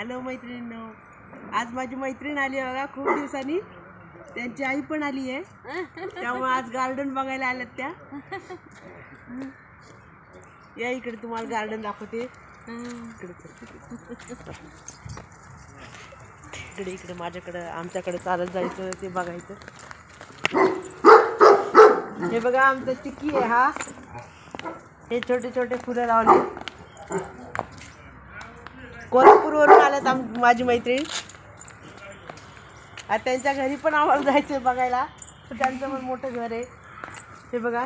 Hello मैत्रिणींनो, आज माझी मैत्रीण आली आहे बघा खूप दिवसांनी. त्यांची आई पण आली आहे, त्यामुळे आज गार्डन बघायला आल्यात त्या. या इकडे तुम्हाला गार्डन दाखवते. इकडे इकडे माझ्याकडे आमच्याकडे चालत जायचं ते बघायचं. हे बघा आमचं चिक्की आहे हा. हे छोटे छोटे फुलं लावले. कोल्हापूरवरून आल्यात माझी मैत्रीण. आता त्यांच्या घरी पण आम्हाला जायचं बघायला. त्यांचं पण मोठं घर आहे. हे बघा,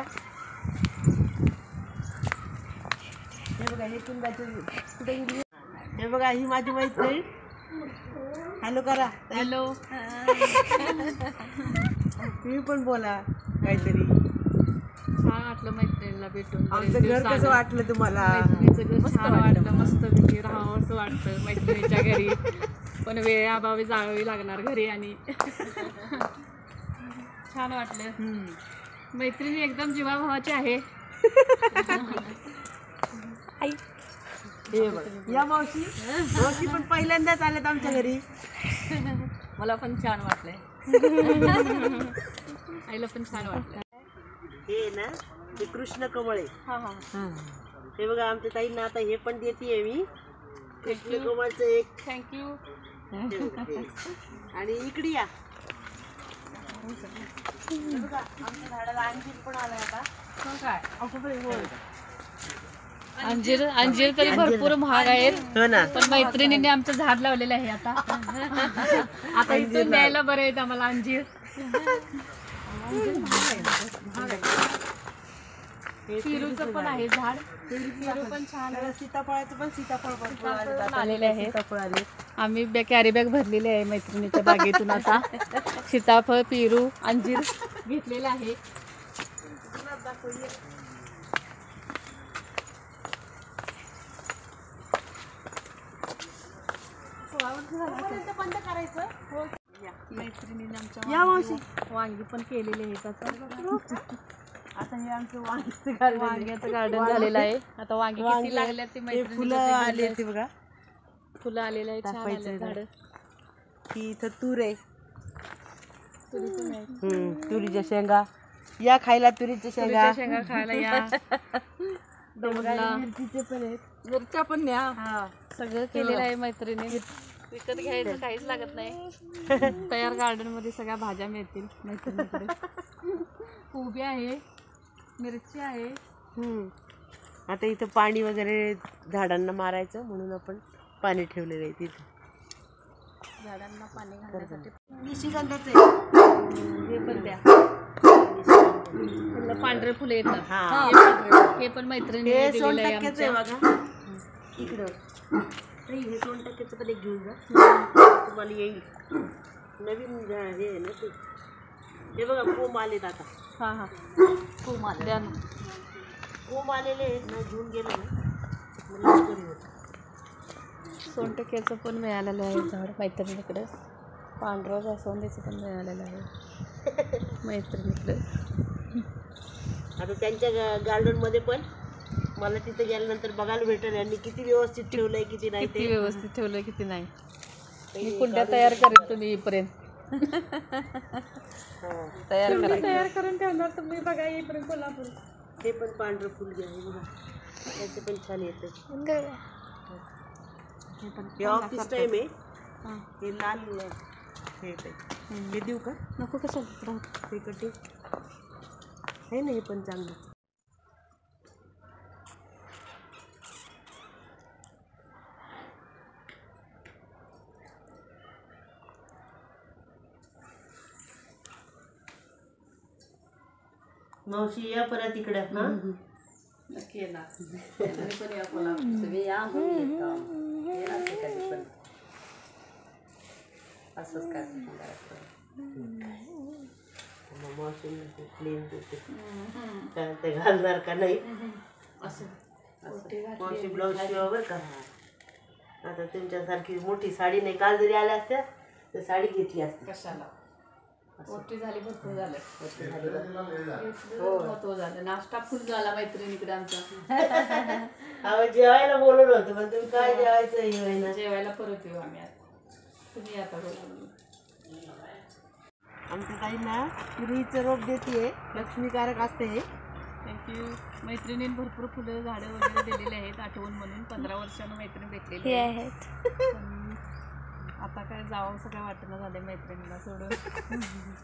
हे बघा, हे कुंदाचं कुठे गेली. हे बघा, ही माझी मैत्रीण. हॅलो करा. हॅलो. तुम्ही पण बोला काहीतरी. छान वाटलं मैत्रिणीला भेटून. आमचं घर कसं वाटलं तुम्हाला? मैत्रिणीचं घर छान वाटलं. मस्त पैकी राहावं असं वाटतं मैत्रिणीच्या घरी. पण वेळाभावी जावी लागणार घरी. आणि छान वाटलं. मैत्रिणी एकदम जीवाभावाची आहे. हे बघ, या मावशी. मावशी पण पहिल्यांदाच आल्यात आमच्या घरी. मला पण छान वाटलंय. आईला पण छान वाटलं. हे ना, हे कृष्ण कमळ आहे. हां हां. हे बघा, आमच्या ताईंना आता हे पण देते मी. कृष्ण कमळचं एक. थँक्यू. आणि इकडे या. बघा, आमच्या झाडाला अंजीर पण आलाय आता. काय अंजीर तरी भरपूर महाग आहेत. पण मैत्रिणीने आमचं झाड लावलेलं आहे. आता इथून द्यायला बरं आहेत आम्हाला अंजीर. पेरूचं पण आहे झाड. पेरू पण छान आहे. सीताफळाचं पण सीताफळ आलेले आहे. आम्ही कॅरी बॅग भरलेली आहे मैत्रिणीच्या बागेतून. आता सीताफळ, पेरू, अंजीर घेतलेले आहे. बंद करायचं. मैत्रिणीने आमच्या या मावशी वांगी पण केलेली आहेत. आता हे आमचं वांग्याचं गार्डन झालेलं आहे. आता वांगी किती लागले ते मैत्रिणी. फुलं आली ते बघा. फुलं आलेलं आहे. छान आले झाड. ही इथं तूर आहे. तुरी पण आहे. तुरीच्या शेंगा. या खायला तुरीच्या शेंगा खायला या. मिरचीचे पण आहेत. मिरच्या पण न्या. सगळं केलेलं आहे मैत्रिणी. विकत घ्यायचं काहीच लागत नाही. तयार गार्डन मध्ये सगळ्या भाज्या मिळतील मैत्रिणीकडे. कोबी आहे, मिरची आहे. आता इथं पाणी वगैरे झाडांना मारायचं म्हणून आपण पाणी ठेवलेलं आहे तिथे. झाडांना पाणी घालण्यासाठी. निशिगंधाचे हे पण द्या. पांढरे फुले येतात. हे पण मैत्रिणी दिलेलं आहे आमच्या. बघा इकडं. हे 2% पण एक घेऊन जा. तुम्हाला येईल. नवीन हे आहे ना ते. हे बघा, कोंब आलेत आता. हां हां. कोंब आले द्या ना. कोंब आलेले आहेत ना, घेऊन गेले ना. 2% पण मिळालेलं आहे झाड मैत्रिणीकडे. पांढरं जास्वंदीचं पण मिळालेलं आहे मैत्रिणीकडे. आता त्यांच्या गार्डनमध्ये पण मला तिथे गेल्यानंतर बघायला भेटेल यांनी किती व्यवस्थित ठेवलंय, किती नाही. किती व्यवस्थित ठेवलंय, किती नाही. मी कुंड्या तयार करेन तुम्ही येईपर्यंत. तयार करून ठेवणार तुम्ही बघा येईपर्यंत कोल्हापूर. हे पण पांढरं फुल घ्या. बघा, त्याचं पण छान येतं. हे ऑफिस टाईम आहे. हे लाल हे देऊ का? नको. कसं हे कटे आहे ना. हे पण चांगलं. मावशी या परत इकडं. नक्की येणार. असंच काय ते घालणार का नाही. मावशी ब्लाऊज शिवा बरं का. आता तुमच्यासारखी मोठी साडी नाही. काल जरी आल्या असत्या तर साडी घेतली असते. कशाला मोठी झाली भरपूर झालं महत्व झालं. नाश्ता फुल झाला मैत्रिणीकडे आमचा. जेवायला बोलवलं होतं पण तुम्ही काय जेवायचं जेवायला परत येऊ आम्ही आता. तुम्ही आता बोला. आमच्या ताईंना रुईचं रोप देते, लक्ष्मीकारक असते हे. थँक्यू. मैत्रिणींनी भरपूर फुलं झाडं वगैरे दिलेली आहेत आठवण म्हणून. 15 वर्षानं मैत्रीण भेटलेली आहेत. आता काय जावं असं काय वाटणं झालं मैत्रिणीला सोडून.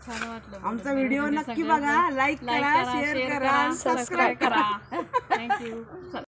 छान वाटलं. आमचा व्हिडिओ नक्की बघा, लाईक करा, शेअर करा, सबस्क्राईब करा. थँक्यू.